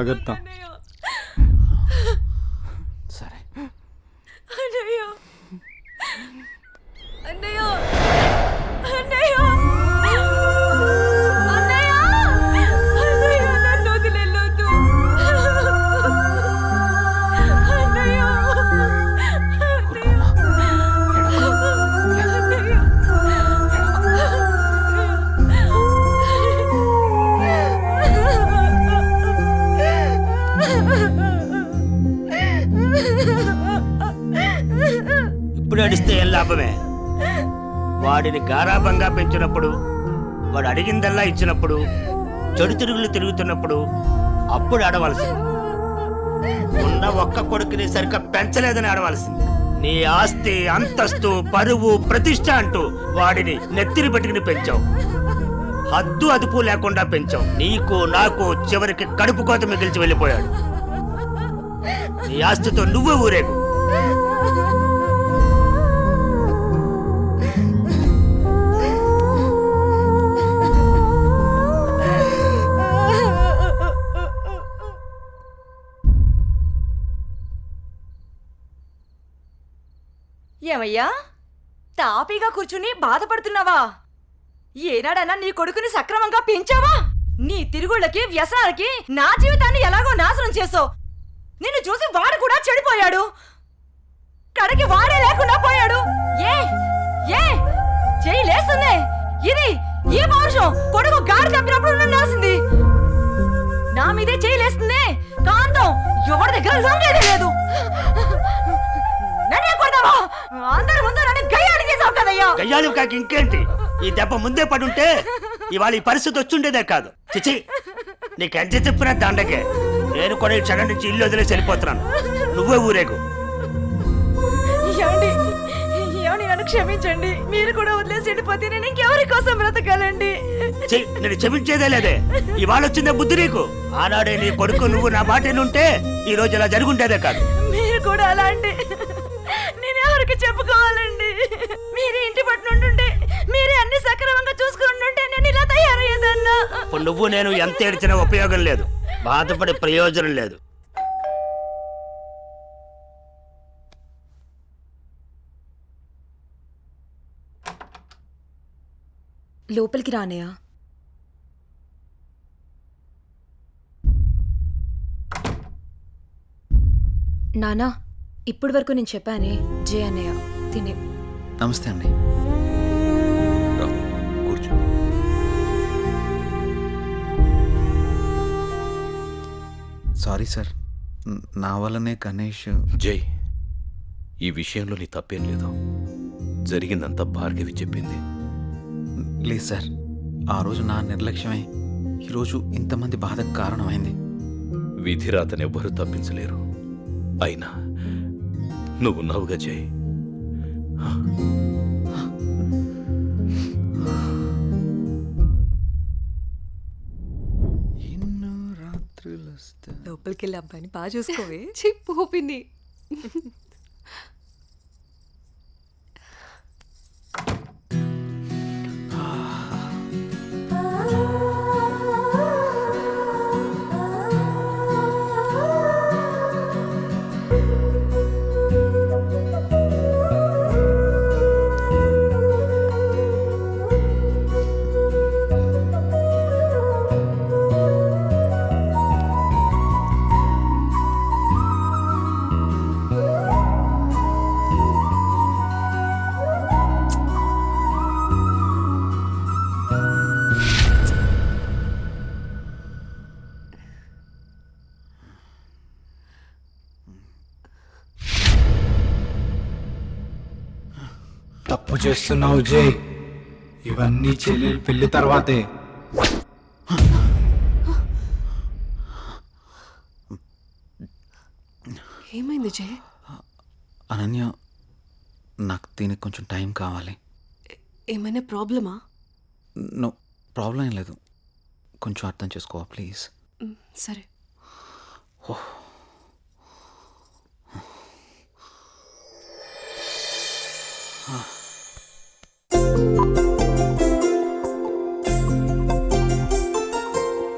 జాగ్రత్త. సరే. అన్నయ్య అన్నయ్య అన్నయ్య అన్నయ్య అన్నయ్య నన్ను వదిలేయొద్దు. అన్నయ్య ఇప్పుడు అడిస్తే ఏం లాభమే? వాడిని గారాబంగా పెంచినప్పుడు, వాడు అడిగిందల్లా ఇచ్చినప్పుడు, చెడు తిరుగులు తిరుగుతున్నప్పుడు అప్పుడు ఆడవలసింది. ఉన్న ఒక్క కొడుకుని సరిగ్గా పెంచలేదని ఆడవలసింది. నీ ఆస్తి, అంతస్తు, పరువు, ప్రతిష్ట అంటూ వాడిని నెత్తిని పెట్టుకుని పెంచావు. హద్దు అదుపు లేకుండా పెంచావు. నీకు నాకు చివరికి కడుపు కోత మిగిల్చి వెళ్ళిపోయాడు. నీ ఆస్తితో నువ్వే ఊరేగు. ఏమయ్యా, తాపీగా కూర్చుని బాధపడుతున్నావా? ఏనాడన్నా నీ కొడుకుని సక్రమంగా పెంచావా? నీ తిరుగుళ్ళకి, వ్యసనాలకి నా జీవితాన్ని ఎలాగో నాశనం చేసావు. నిన్ను చూసి వాడు కూడా చెడిపోయాడు. కడకి వాడే లేకుండా పోయాడు. ఏ ఏ చెయ్యి లేస్తుంది. ఇది ఈ పౌరుషం కొడుకు గాడి తప్పినప్పుడు ఉండాల్సింది. నా మీదే చెయ్యి లేస్తుంది. కాంతం ఎవరి దగ్గర లొంగేదే లేదు. అందరి ముందు నన్ను గయ్యాళి చేసావు కదయ్యా. గయ్యాళి కాక ఇంకేంటి? ఈ దెబ్బ ముందే పడుంటే ఇవాళ ఈ పరిస్థితి వచ్చుండేదే కాదు. చిచి, నీకెంత చెప్పినా దండకే. నేను కూడా ఈ క్షణం నుంచి ఇల్లు వదిలేసి వెళ్ళిపోతున్నాను. నువ్వే ఊరేగు. ఏమండి, నన్ను క్షమించండి. మీరు కూడా వదిలేసి వెళ్ళిపోతే నేను ఇంకెవరి కోసం బ్రతకాలండి? నేను క్షమించేదే లేదే. ఇవాళ వచ్చిందే బుద్ధి నీకు. ఆనాడే నీ కొడుకు నువ్వు నా మాట ఉంటే ఈ రోజు ఇలా జరుగుంటేదే కాదు. మీరు కూడా అలా అంటే నేను ఎవరికి చెప్పుకోవాలండి? మీరే ఇంటి పట్టునుంటుంటే, మీరే అన్ని సక్రమంగా చూసుకుంటుంటే నేను ఇలా తయారయ్యేదన్నా. ఇప్పుడు నువ్వు నేను ఎంత ఏడ్చినా ఉపయోగం లేదు. బాధపడే ప్రయోజనం లేదు. లోపలికి రానయ్యా. నానా, ఇప్పటి వరకు నేను చెప్పానే జే అన్నయ్య తినే. నమస్తే అండి. కూర్చో. సారీ సార్, నా వల్లనే గణేష్. జై, ఈ విషయంలో నీ తప్పేం లేదు. జరిగిందంతా భార్గవి చెప్పింది. లేదు సార్, ఆ రోజు నా నిర్లక్ష్యమే ఈరోజు ఇంతమంది బాధకు కారణమైంది. విధిరాతనెవ్వరూ తప్పించలేరు. అయినా నువ్వున్నావుగా జై. లోపలికి వెళ్ళి అబ్బాయిని బాగా చూసుకోవే. చెప్పు పిన్ని. తప్పు చేస్తున్నావు జై. ఇవన్నీ చెల్లెలు పెళ్లి తర్వాతే. ఏమైంది జై? అనన్య, నాకు దీనికి కొంచెం టైం కావాలి. ఏమైనా ప్రాబ్లమా? నో ప్రాబ్లం ఏం లేదు. కొంచెం అర్థం చేసుకోవా ప్లీజ్? సరే. ఓహ్